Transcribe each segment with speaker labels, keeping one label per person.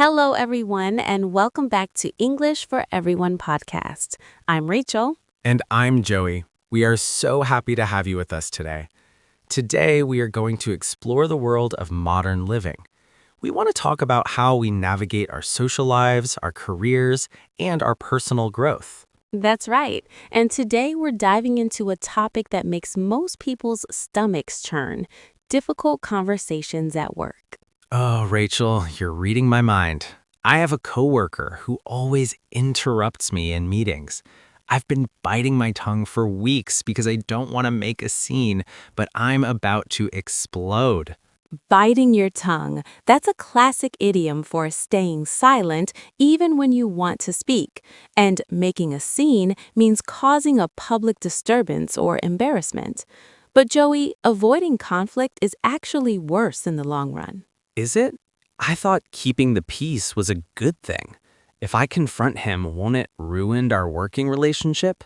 Speaker 1: Hello, everyone, and welcome back to English for Everyone podcast. I'm Rachel.
Speaker 2: And I'm Joey. We are so happy to have you with us today. Today, we are going to explore the world of modern living. We want to talk about how we navigate our social lives, our careers, and our personal growth.
Speaker 1: That's right. And today we're diving into a topic that makes most people's stomachs churn: difficult conversations at work.
Speaker 2: Oh, Rachel, you're reading my mind. I have a coworker who always interrupts me in meetings. I've been biting my tongue for weeks because I don't want to make a scene, but I'm about to explode.
Speaker 1: Biting your tongue. That's a classic idiom for staying silent even when you want to speak. And making a scene means causing a public disturbance or embarrassment. But Joey, avoiding conflict is actually worse in the long run.
Speaker 2: Is it? I thought keeping the peace was a good thing. If I confront him, won't it ruin our working relationship?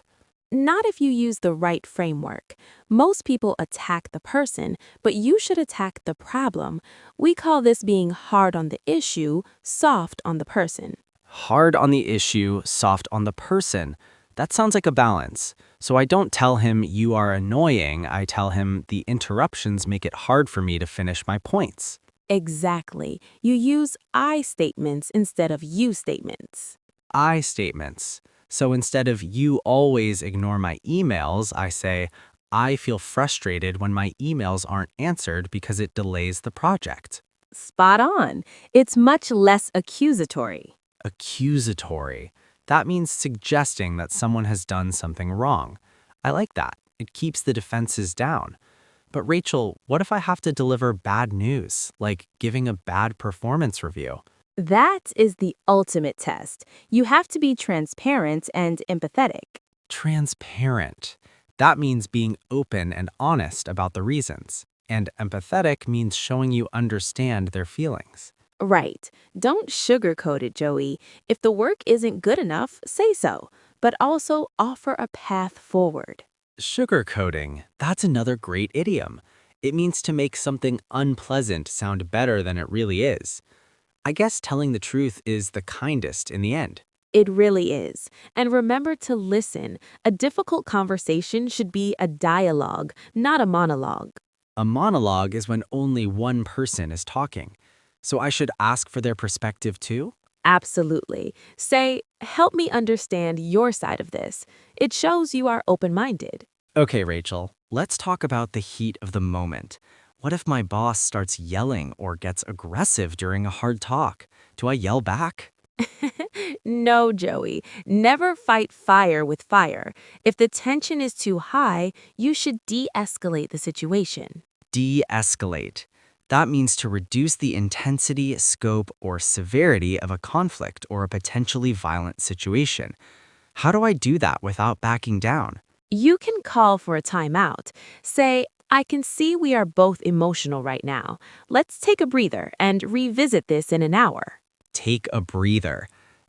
Speaker 1: Not if you use the right framework. Most people attack the person, but you should attack the problem. We call this being hard on the issue, soft on the person.
Speaker 2: Hard on the issue, soft on the person. That sounds like a balance. So I don't tell him you are annoying, I tell him the interruptions make it hard for me to finish my points.
Speaker 1: Exactly. You use I statements instead of you statements.
Speaker 2: I statements. So instead of you always ignore my emails, I say, I feel frustrated when my emails aren't answered because it delays the project.
Speaker 1: Spot on. It's much less accusatory.
Speaker 2: Accusatory. That means suggesting that someone has done something wrong. I like that. It keeps the defenses down. But Rachel, what if I have to deliver bad news, like giving a bad performance review?
Speaker 1: That is the ultimate test. You have to be transparent and empathetic.
Speaker 2: Transparent. That means being open and honest about the reasons. And empathetic means showing you understand their feelings.
Speaker 1: Right. Don't sugarcoat it, Joey. If the work isn't good enough, say so, but also offer a path forward.
Speaker 2: Sugarcoating. That's another great idiom. It means to make something unpleasant sound better than it really is. I guess telling the truth is the kindest in the end.
Speaker 1: It really is. And remember to listen. A difficult conversation should be a dialogue, not a monologue.
Speaker 2: A monologue is when only one person is talking. So I should ask for their perspective too?
Speaker 1: Absolutely. Say, help me understand your side of this. It shows you are open-minded.
Speaker 2: Okay, Rachel, let's talk about the heat of the moment. What if my boss starts yelling or gets aggressive during a hard talk? Do I yell back?
Speaker 1: No, Joey. Never fight fire with fire. If the tension is too high, you should de-escalate the situation.
Speaker 2: De-escalate. That means to reduce the intensity, scope, or severity of a conflict or a potentially violent situation. How do I do that without backing down?
Speaker 1: You can call for a timeout. Say, I can see we are both emotional right now. Let's take a breather and revisit this in an hour.
Speaker 2: Take a breather.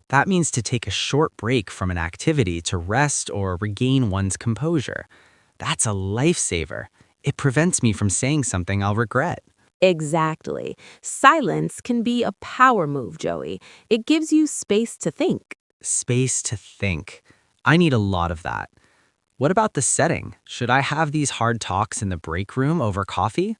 Speaker 2: That means to take a short break from an activity to rest or regain one's composure. That's a lifesaver. It prevents me from saying something I'll regret.
Speaker 1: Exactly. Silence can be a power move, Joey. It gives you space to think.
Speaker 2: Space to think. I need a lot of that. What about the setting? Should I have these hard talks in the break room over coffee?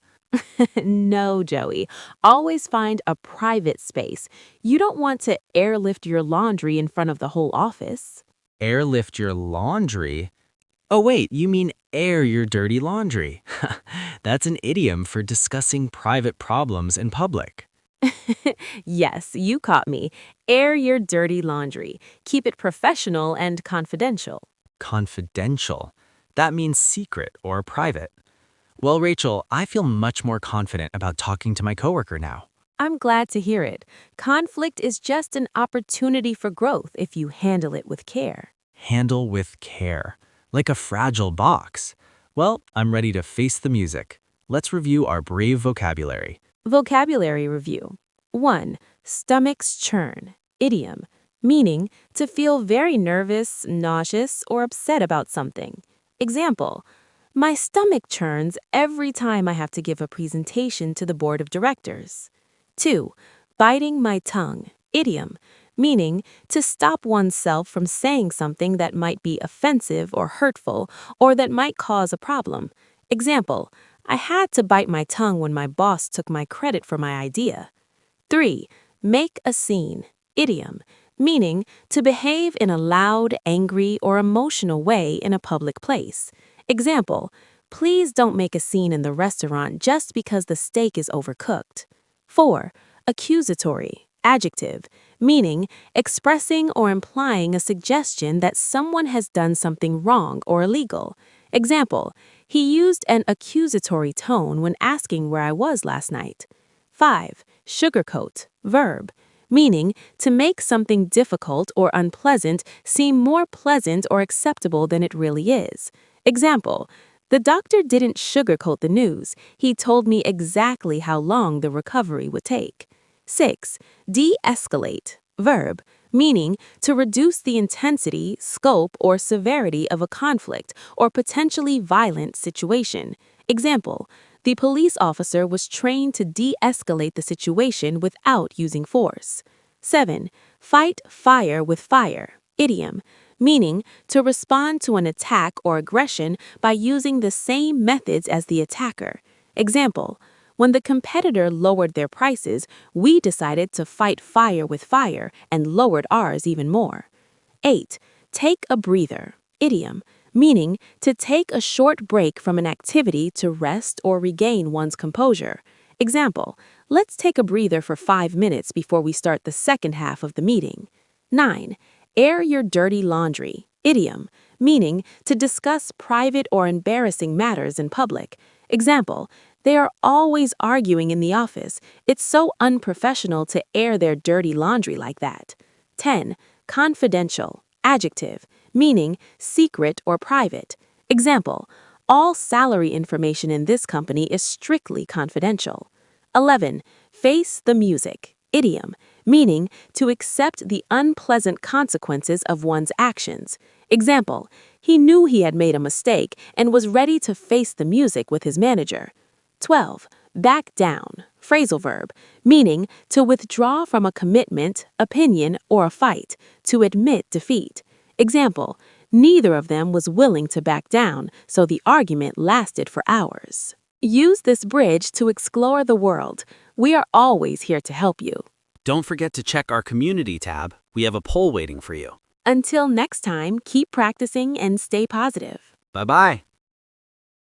Speaker 1: No, Joey. Always find a private space. You don't want to airlift your laundry in front of the whole office.
Speaker 2: Airlift your laundry? Oh, wait, you mean air your dirty laundry. That's an idiom for discussing private problems in public.
Speaker 1: Yes, you caught me. Air your dirty laundry. Keep it professional and confidential.
Speaker 2: Confidential. That means secret or private. Well, Rachel, I feel much more confident about talking to my coworker now.
Speaker 1: I'm glad to hear it. Conflict is just an opportunity for growth if you handle it with care.
Speaker 2: Handle with care. Like a fragile box. Well, I'm ready to face the music. Let's review our brave vocabulary.
Speaker 1: Vocabulary review. 1. Stomachs churn. Idiom. Meaning to feel very nervous, nauseous, or upset about something. Example. My stomach churns every time I have to give a presentation to the board of directors. 2. Biting my tongue. idiom, meaning to stop oneself from saying something that might be offensive or hurtful or that might cause a problem. Example, I had to bite my tongue when my boss took my credit for my idea. 3. Make a scene, idiom, meaning to behave in a loud, angry, or emotional way in a public place. Example, please don't make a scene in the restaurant just because the steak is overcooked. 4. Accusatory, adjective, meaning expressing or implying a suggestion that someone has done something wrong or illegal. Example, he used an accusatory tone when asking where I was last night. 5. Sugarcoat, verb, meaning to make something difficult or unpleasant seem more pleasant or acceptable than it really is. Example, the doctor didn't sugarcoat the news. He told me exactly how long the recovery would take. 6. De-escalate, verb, meaning to reduce the intensity, scope, or severity of a conflict or potentially violent situation. Example, the police officer was trained to de-escalate the situation without using force. 7. Fight fire with fire, idiom, meaning to respond to an attack or aggression by using the same methods as the attacker. Example, when the competitor lowered their prices, we decided to fight fire with fire and lowered ours even more. 8. Take a breather, idiom, meaning to take a short break from an activity to rest or regain one's composure. Example, let's take a breather for 5 minutes before we start the second half of the meeting. 9. Air your dirty laundry, idiom, meaning to discuss private or embarrassing matters in public. Example, they are always arguing in the office. It's so unprofessional to air their dirty laundry like that. 10. Confidential, adjective, meaning secret or private. Example, all salary information in this company is strictly confidential. 11. Face the music, idiom, meaning to accept the unpleasant consequences of one's actions. Example, he knew he had made a mistake and was ready to face the music with his manager. 12. Back down, phrasal verb, meaning to withdraw from a commitment, opinion, or a fight, to admit defeat. Example, neither of them was willing to back down, so the argument lasted for hours. Use this bridge to explore the world. We are always here to help you.
Speaker 3: Don't forget to check our community tab. We have a poll waiting for you.
Speaker 1: Until next time, keep practicing and stay positive.
Speaker 3: Bye-bye.